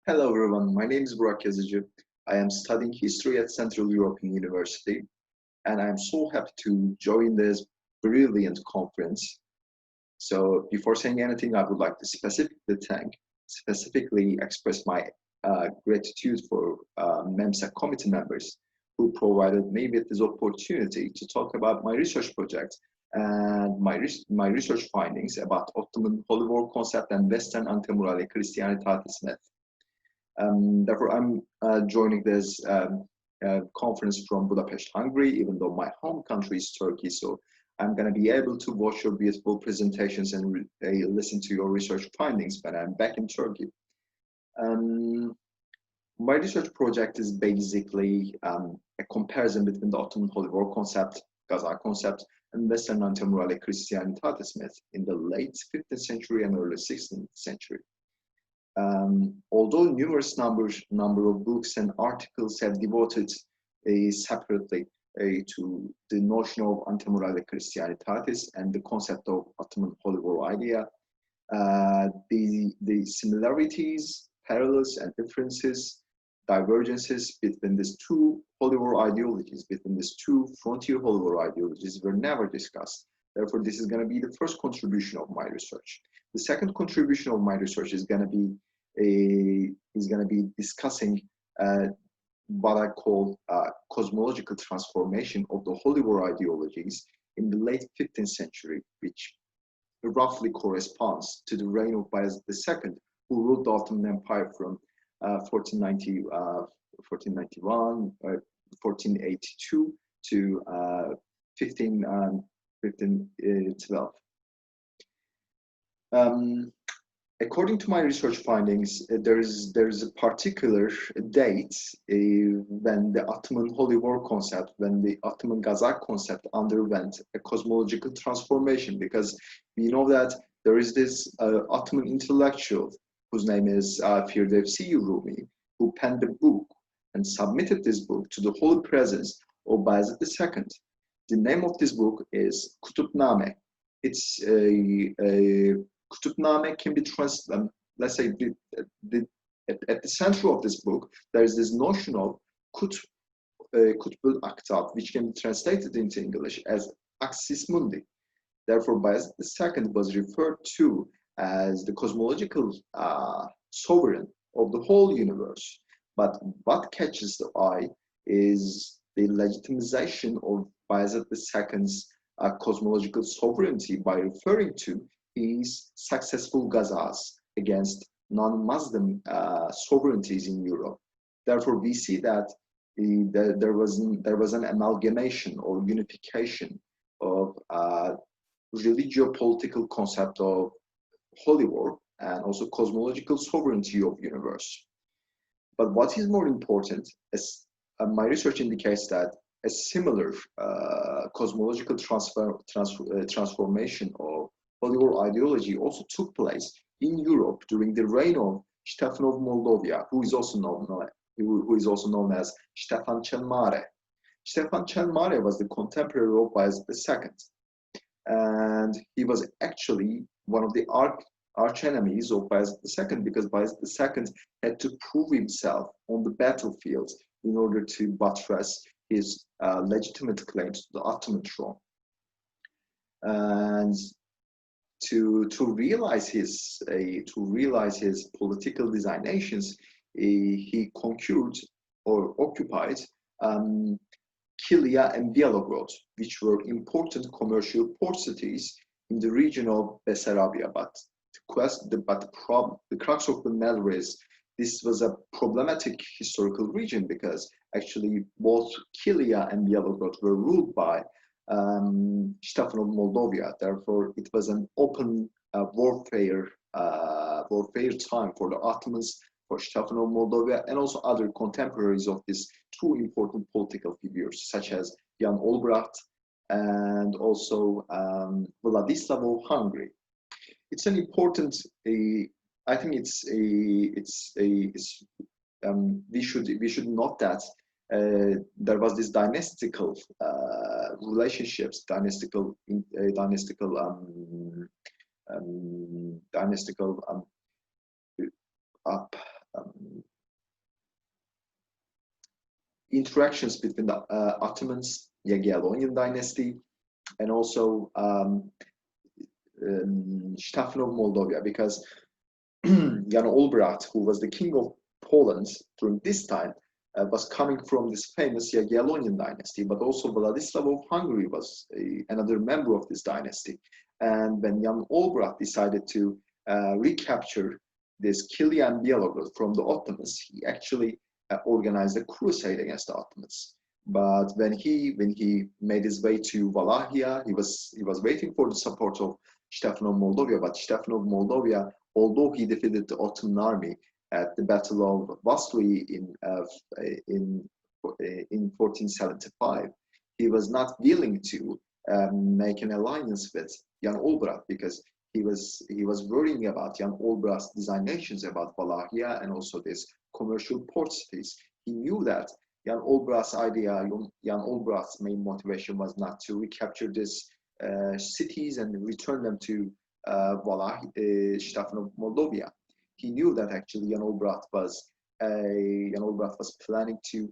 Hello everyone, my name is Burak Yazici. I am studying history at Central European University, and I am so happy to join this brilliant conference. So before saying anything, I would like to specifically express my gratitude for MEMSA committee members who provided me with this opportunity to talk about my research project and my research findings about Ottoman Holy War concept and Western Antemurale Christianitatis myth. Therefore, I'm joining this conference from Budapest, Hungary, even though my home country is Turkey. So I'm going to be able to watch your beautiful presentations and listen to your research findings when I'm back in Turkey. My research project is basically a comparison between the Ottoman Holy War concept, Ghaza concept, and Western Antemurale Christianitatis myth in the late 15th century and early 16th century. Although numerous number of books and articles have devoted separately to the notion of Antemurale Christianitatis and the concept of Ottoman Holy War idea, the similarities, parallels, and differences, divergences between these two Holy War ideologies, between these two frontier Holy War ideologies, were never discussed. Therefore, this is going to be the first contribution of my research. The second contribution of my research is going to be discussing what I call cosmological transformation of the Holy War ideologies in the late 15th century, which roughly corresponds to the reign of Bayezid II, who ruled the Ottoman Empire from 1482 to 1512. According to my research findings, there is a particular date when the Ottoman Holy War concept, when the Ottoman Ghaza concept underwent a cosmological transformation, because we know that there is this Ottoman intellectual whose name is Firdevsi Rumi, who penned a book and submitted this book to the Holy Presence of Bayezid II. The name of this book is Kütüphanesi. It's Kütüphanesi can be translated, let's say, at the center of this book, there is this notion of Kutbul Aktab, which can be translated into English as Axis Mundi. Therefore, Bayezid II was referred to as the cosmological sovereign of the whole universe. But what catches the eye is the legitimization of Bayezid II's cosmological sovereignty by referring to his successful Ghazas against non-Muslim sovereignties in Europe. Therefore, we see that there was an amalgamation or unification of religio-political concept of Holy War and also cosmological sovereignty of universe. But what is more important, as my research indicates, that a similar cosmological transformation of Holy War ideology also took place in Europe during the reign of Stefan of Moldavia, who is also known as Stefan Cel-Mare. Stefan Cel-Mare was the contemporary of Bayezid II, and he was actually one of the arch enemies of Bayezid II, because Bayezid II had to prove himself on the battlefield in order to buttress his legitimate claims to the Ottoman throne. And to realize his political designations, he conquered or occupied Kilia and Bielogorod, which were important commercial port cities in the region of Bessarabia. But the crux of the matter is this was a problematic historical region, because actually both Kilia and Bielogorod were ruled by Stefan of Moldavia. Therefore, it was an open warfare time for the Ottomans, for Stefan of Moldavia, and also other contemporaries of these two important political figures, such as Jan Olbracht and also Vladislav of Hungary. It's an important. I think we should note that there was this dynastical relationships, dynastical interactions between the Ottomans, Jagiellonian dynasty, and also Stephen of Moldavia, because Jan Olbracht, who was the king of Poland during this time, was coming from this famous Jagiellonian dynasty, but also Vladislav of Hungary was another member of this dynasty. And when Jan Olbracht decided to recapture this Kilian Bielorod from the Ottomans, he actually organized a crusade against the Ottomans. But when he made his way to Wallachia, he was waiting for the support of Stephen of Moldavia. But Stephen of Moldavia, although he defeated the Ottoman army at the Battle of Vaslui in 1475, he was not willing to make an alliance with Jan Olbracht, because he was worrying about Jan Olbracht's designations about Wallachia and also these commercial port cities. He knew that Jan Olbracht's idea, Jan Olbracht's main motivation was not to recapture these cities and return them to Stephen of Moldavia. He knew that actually Jan Olbracht was planning to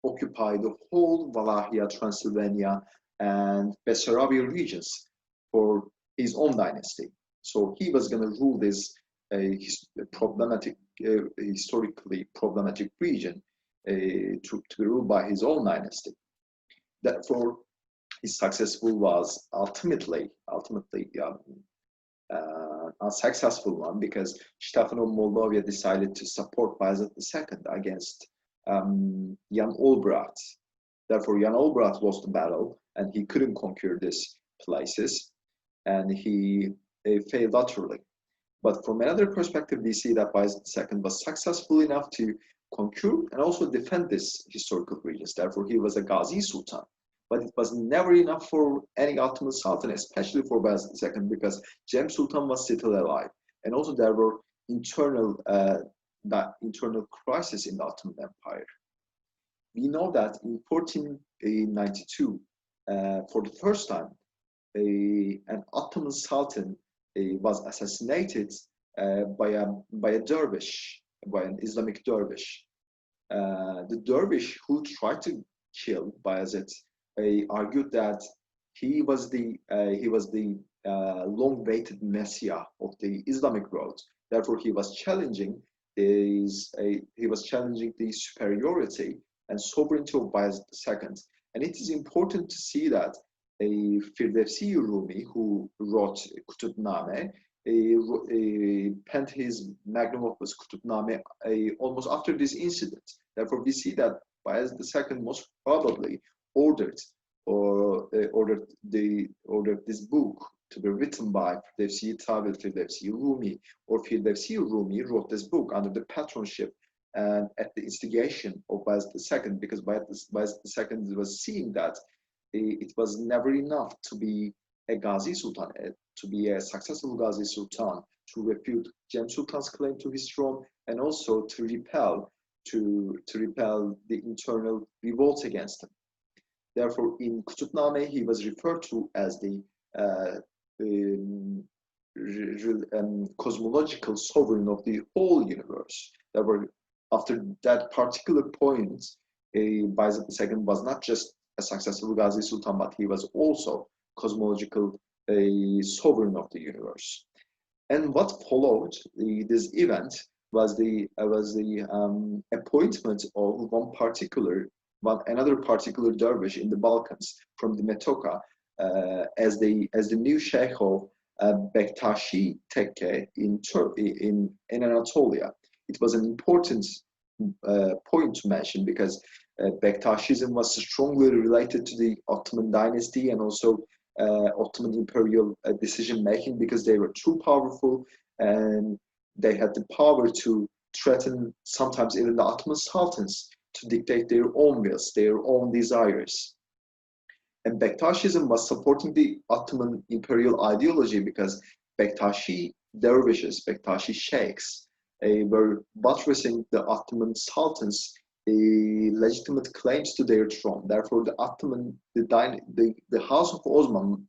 occupy the whole Wallachia, Transylvania, and Bessarabia regions for his own dynasty. So he was going to rule this historically problematic region to be ruled by his own dynasty. Therefore, his successful was ultimately unsuccessful one, because Stephen of Moldavia decided to support Bayezid II against Jan Olbracht. Therefore, Jan Olbracht lost the battle and he couldn't conquer these places, and he failed utterly. But from another perspective, we see that Bayezid II was successful enough to conquer and also defend these historical regions. Therefore, he was a Ghazi Sultan. But it was never enough for any Ottoman Sultan, especially for Bayezid II, because Cem Sultan was still alive. And also there were internal crisis in the Ottoman Empire. We know that in 1492, for the first time, an Ottoman Sultan was assassinated by a dervish, by an Islamic dervish. The dervish who tried to kill Bayezid argued that he was the long-awaited messiah of the Islamic world. Therefore, he was challenging the superiority and sovereignty of Bayezid II. And it is important to see that Firdevsi Rumi, who wrote Kütüphanesi, penned his magnum opus Kütüphanesi almost after this incident. Therefore, we see that Bayezid II most probably ordered this book to be written by Firdevsi Firdevsi Rumi, or Firdevsi Rumi wrote this book under the patronship and at the instigation of Bayezid II, because Bayezid II was seeing that it was never enough to be a Ghazi Sultan, to be a successful Ghazi Sultan, to refute Cem Sultan's claim to his throne, and also to repel the internal revolt against him. Therefore, in Kütüphanesi, he was referred to as the cosmological sovereign of the whole universe. Therefore, after that particular point, Bayezid II was not just a successful Ghazi Sultan, but he was also cosmological sovereign of the universe. And what followed this event was the appointment of another particular dervish in the Balkans from the Metoka as the new sheikh of Bektashi Tekke in Anatolia. It was an important point to mention, because Bektashism was strongly related to the Ottoman dynasty and also Ottoman imperial decision making, because they were too powerful and they had the power to threaten sometimes even the Ottoman sultans to dictate their own wills, their own desires. And Bektashism was supporting the Ottoman imperial ideology, because Bektashi dervishes, Bektashi sheikhs, were buttressing the Ottoman sultans' legitimate claims to their throne. Therefore, the House of Osman,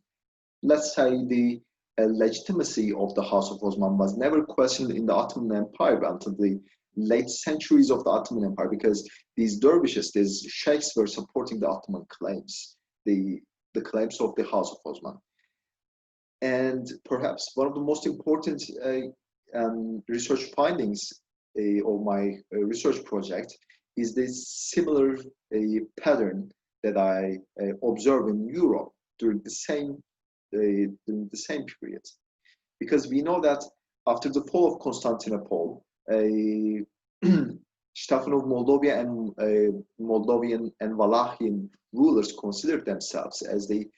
let's say the legitimacy of the House of Osman was never questioned in the Ottoman Empire until the late centuries of the Ottoman Empire, because these dervishes, these sheikhs, were supporting the Ottoman claims, the claims of the House of Osman. And perhaps one of the most important research findings of my research project is this similar pattern that I observe in Europe during the same period. Because we know that after the fall of Constantinople, Stefan of Moldavia and Moldavian and Wallachian rulers considered themselves as the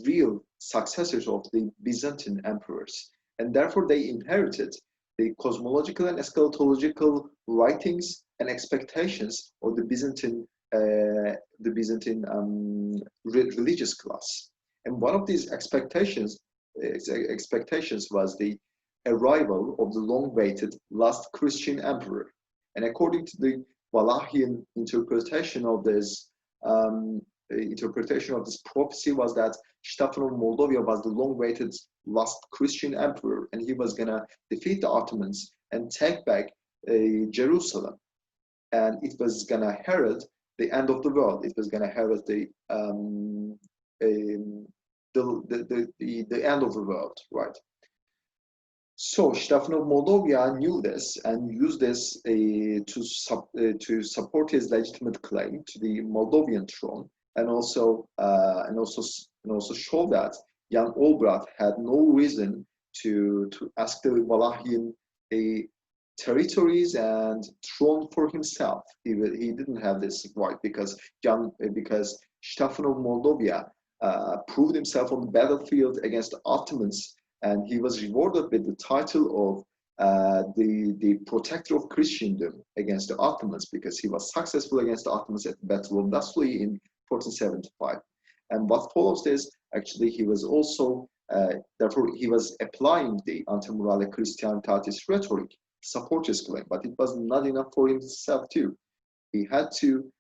real successors of the Byzantine emperors, and therefore they inherited the cosmological and eschatological writings and expectations of the Byzantine religious class. And one of these expectations was the arrival of the long-awaited last Christian emperor. And according to the Wallachian interpretation of this prophecy, was that Stefan of Moldavia was the long-awaited last Christian emperor, and he was gonna defeat the Ottomans and take back Jerusalem, and it was gonna herald the end of the world. It was gonna herald the end of the world, right? So Stefan of Moldavia knew this and used this to support his legitimate claim to the Moldavian throne, and also show that Jan Olbracht had no reason to ask the Wallachian territories and throne for himself. He didn't have this right, because Stefan of Moldavia proved himself on the battlefield against the Ottomans, and he was rewarded with the title of the protector of Christendom against the Ottomans, because he was successful against the Ottomans at the Battle of Nasuh in 1475. And what follows this, actually, he was also, therefore, he was applying the Antemurale Christianitatis rhetoric to support his claim, but it was not enough for himself too. He had to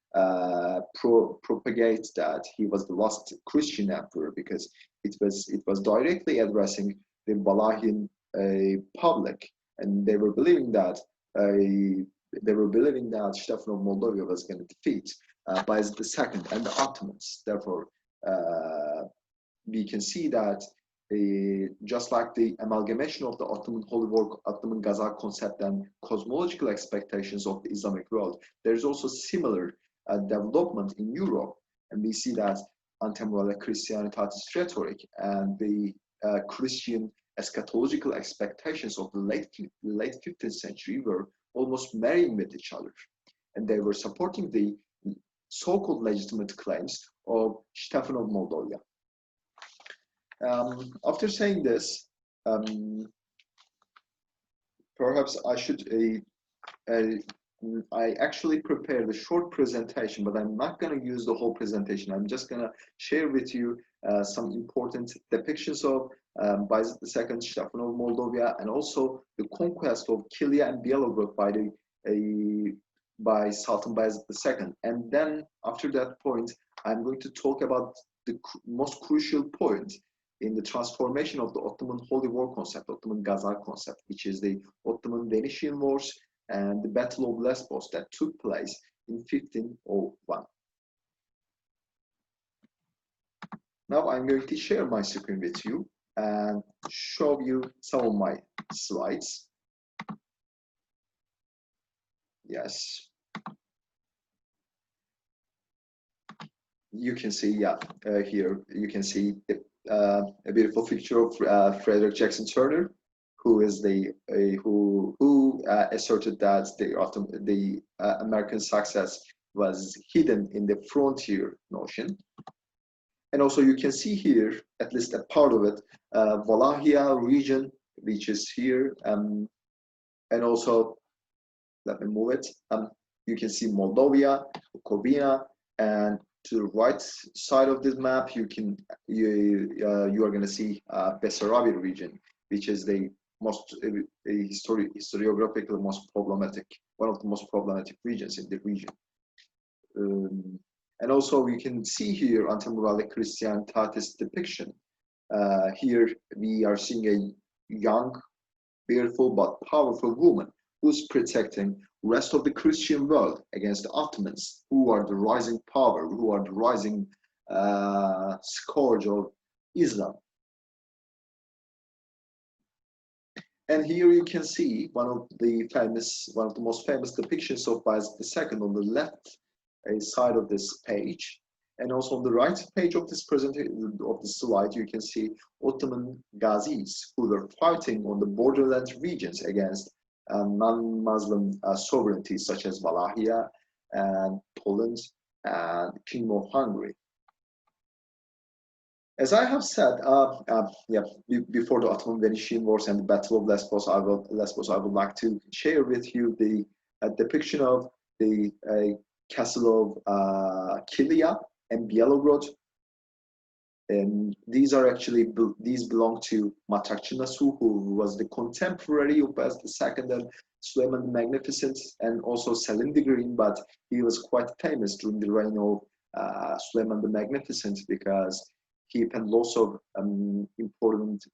propagate that he was the last Christian emperor, because it was directly addressing the Wallachian public, and they were believing that Stefan of Moldavia was going to defeat Bayezid II and the Ottomans. Therefore, we can see that just like the amalgamation of the Ottoman Holy War, Ottoman Ghaza concept, and cosmological expectations of the Islamic world, there is also similar development in Europe, and we see that Antemurale Christianitatis rhetoric and the Christian eschatological expectations of the late 15th century were almost marrying with each other, and they were supporting the so-called legitimate claims of Stefan of Moldavia. After saying this, perhaps I should I actually prepared a short presentation, but I'm not going to use the whole presentation. I'm just going to share with you some important depictions of Bayezid II, Stefan of Moldavia, and also the conquest of Kilia and Bielograd by Sultan Bayezid II. And then after that point, I'm going to talk about the most crucial point in the transformation of the Ottoman Holy War concept, Ottoman Ghaza concept, which is the Ottoman-Venetian Wars and the Battle of Lesbos that took place in 1501. Now I'm going to share my screen with you and show you some of my slides. Yes. You can see, here you can see a beautiful picture of Frederick Jackson Turner, who is who asserted that the American success was hidden in the frontier notion. And also you can see here, at least a part of it, Wallachia region, which is here, and also, let me move it. You can see Moldavia, Bukovina, and to the right side of this map, you are going to see Bessarabia region, which is the most historiographically most problematic, one of the most problematic regions in the region. And also you can see here Antemurale Christianitatis depiction. Here we are seeing a young, beautiful but powerful woman who's protecting rest of the Christian world against the Ottomans, who are the rising power, who are the rising scourge of Islam. And here you can see one of the most famous depictions of Bayezid II on the left side of this page, and also on the right page of this presentation of the slide, you can see Ottoman Ghazis who were fighting on the borderland regions against non-Muslim sovereignties such as Wallachia and Poland and Kingdom of Hungary. As I have said, before the Ottoman-Venetian Wars and the Battle of Lesbos, I would like to share with you the depiction of the castle of Kilia and Bielogrod. And these belong to Matrakçı Nasuh, who was the contemporary of Bayezid II and Süleymannâme the Magnificent, and also Selim the Green, but he was quite famous during the reign of Süleymannâme the Magnificent because he penned lots of important.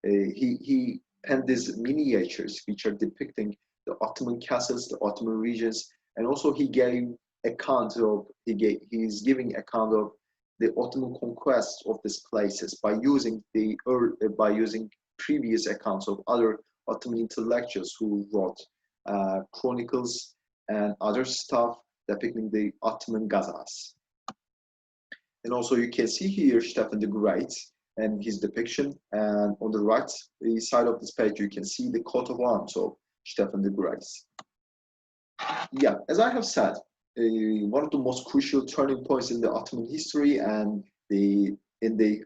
He penned these miniatures which are depicting the Ottoman castles, the Ottoman regions, and also he gave account of he's giving account of the Ottoman conquest of these places by using previous accounts of other Ottoman intellectuals who wrote chronicles and other stuff depicting the Ottoman Ghazas. And also you can see here Stephen the Great and his depiction, and on the right side of this page you can see the coat of arms of Stephen the Great. Yeah, as I have said, one of the most crucial turning points in the Ottoman history and in the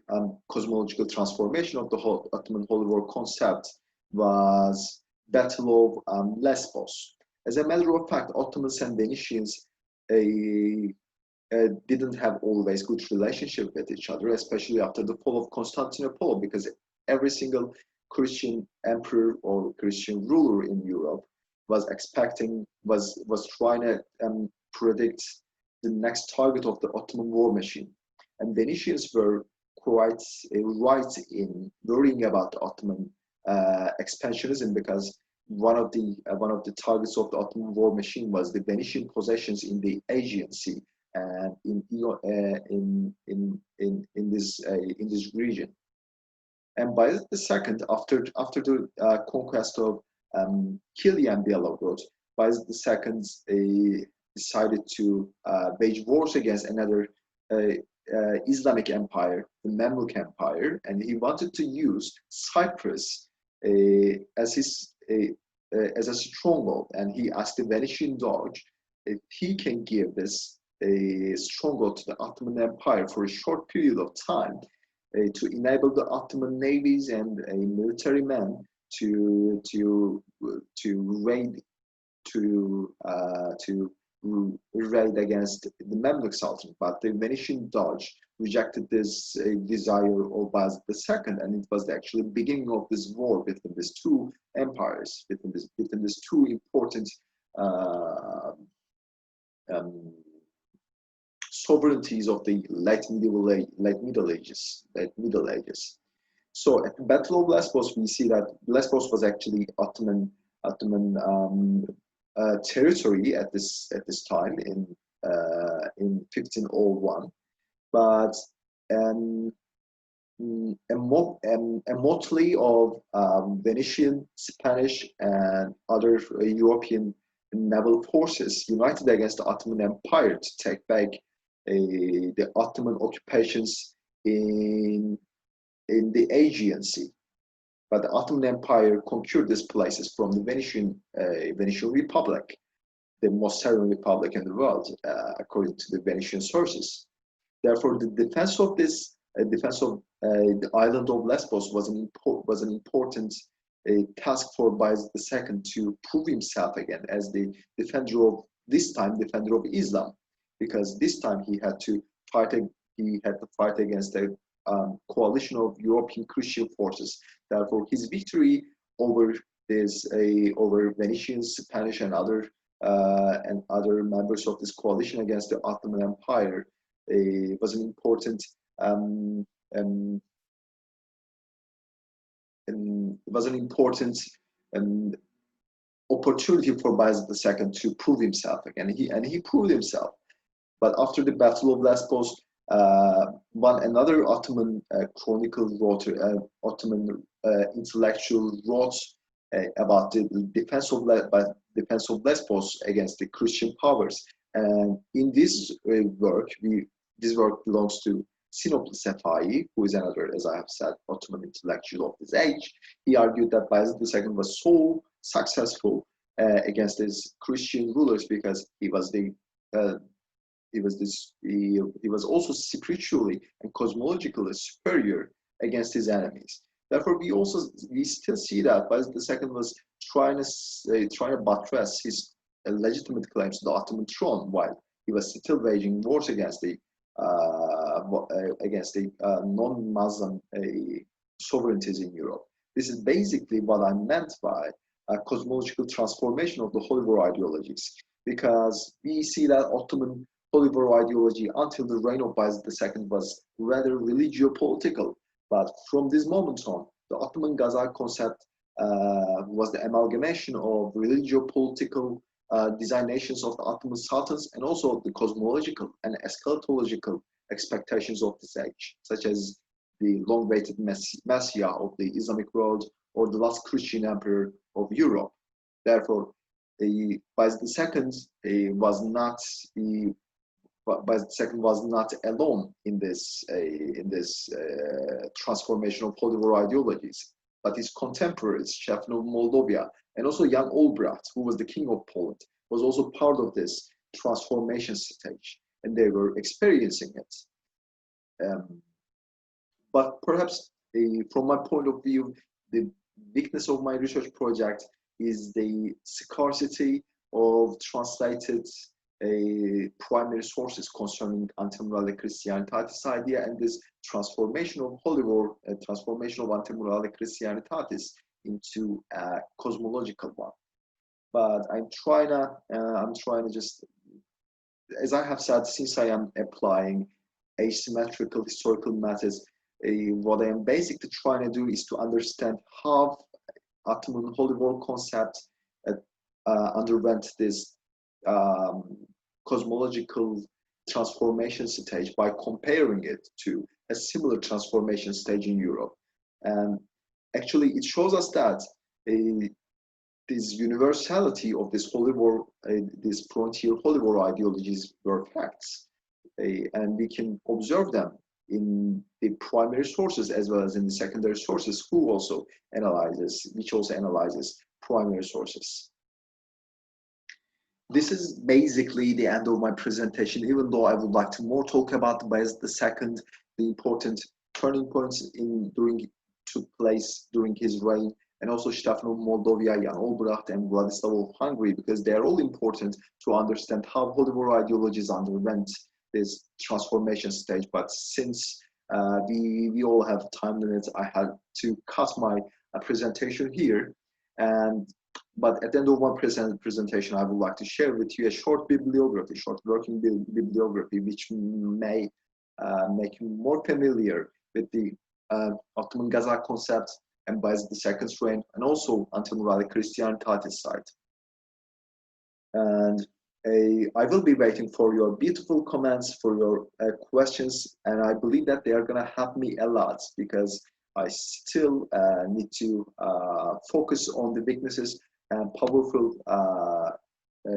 cosmological transformation of the whole Ottoman Holy War concept was Battle of Lesbos. As a matter of fact, Ottomans and Venetians didn't have always good relationship with each other, especially after the fall of Constantinople, because every single Christian emperor or Christian ruler in Europe was trying to predict the next target of the Ottoman war machine. And Venetians were quite right in worrying about the Ottoman expansionism, because one of the targets of the Ottoman war machine was the Venetian possessions in the Aegean Sea and in this region. And Bayezid II, after the conquest of Kilia and Bielogrod, Bayezid II decided to wage wars against another Islamic empire, the Mamluk Empire, and he wanted to use Cyprus as a stronghold. And he asked the Venetian Doge if he can give this stronghold to the Ottoman Empire for a short period of time to enable the Ottoman navies and military men to raid against the Mamluk Sultan. But the Venetian Doge rejected this desire of Bayezid II, and it was the actual beginning of this war between these two empires, between these two important sovereignties of the late Middle Ages. So at the Battle of Lesbos, we see that Lesbos was actually Ottoman territory at this time in 1501, but a motley of Venetian, Spanish, and other European naval forces united against the Ottoman Empire to take back the Ottoman occupations in the Aegean Sea. But the Ottoman Empire conquered these places from the Venetian Republic, the most sovereign republic in the world, according to the Venetian sources. Therefore, the defense of the island of Lesbos was an important task for Bayezid II to prove himself again as the defender of Islam, because this time he had to fight against a coalition of European Christian forces. Therefore, his victory over Venetians, Spanish, and other members of this coalition against the Ottoman Empire was an important opportunity for Bayezid II to prove himself again, and he proved himself. But after the Battle of Lesbos, another Ottoman chronicle wrote, Ottoman intellectual wrote about the defense of Lesbos against the Christian powers. And in this work, this work belongs to Sinopli-Sefai, who is another, as I have said, Ottoman intellectual of this age. He argued that Bayezid II was so successful against his Christian rulers because he was also spiritually and cosmologically superior against his enemies. Therefore, we still see that Bayezid II was trying to buttress his legitimate claims to the Ottoman throne, while he was still waging wars against the non-Muslim sovereignties in Europe. This is basically what I meant by a cosmological transformation of the holy war ideologies, because we see that Ottoman holy war ideology until the reign of Bayezid II was rather religio-political. But from this moment on, the Ottoman Ghaza concept was the amalgamation of religio-political designations of the Ottoman sultans and also the cosmological and eschatological expectations of this age, such as the long-awaited Messiah of the Islamic world or the last Christian emperor of Europe. Therefore, Bayezid II was not alone in this transformation of holy war ideologies, but his contemporaries, Stefan of Moldavia, and also Jan Olbracht, who was the king of Poland, was also part of this transformation stage, and they were experiencing it. But perhaps, from my point of view, the weakness of my research project is the scarcity of translated primary sources concerning Antemurale Christianitatis idea and this transformation of holy war, transformation of Antemurale Christianitatis into a cosmological one. But I'm trying to just, as I have said, since I am applying asymmetrical historical methods, what I am basically trying to do is to understand how Ottoman holy war concept underwent this cosmological transformation stage by comparing it to a similar transformation stage in Europe. And actually, it shows us that this universality of this holy war, these frontier holy war ideologies were facts. And we can observe them in the primary sources as well as in the secondary sources, which also analyzes primary sources. This is basically the end of my presentation, even though I would like to more talk about Bayezid II, the important turning points took place during his reign, and also Stefan of Moldavia, Jan Olbracht, and Vladislav of Hungary, because they are all important to understand how holy war ideologies underwent this transformation stage. But since we all have time limits, I had to cut my presentation here. But at the end of my presentation, I would like to share with you a short bibliography, short working bibliography, which may make you more familiar with the Ottoman Ghaza concept and Bayezid II's reign, and also Antemurale Christianitatis side. And I will be waiting for your beautiful comments, for your questions, and I believe that they are going to help me a lot, because I still need to focus on the weaknesses and powerful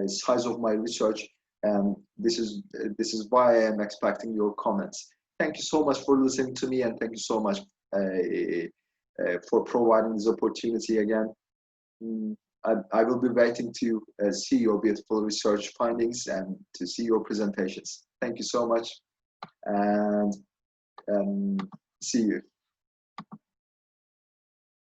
size of my research, and this is why I am expecting your comments. Thank you so much for listening to me, and thank you so much for providing this opportunity again. I will be waiting to see your beautiful research findings and to see your presentations. Thank you so much, and see you.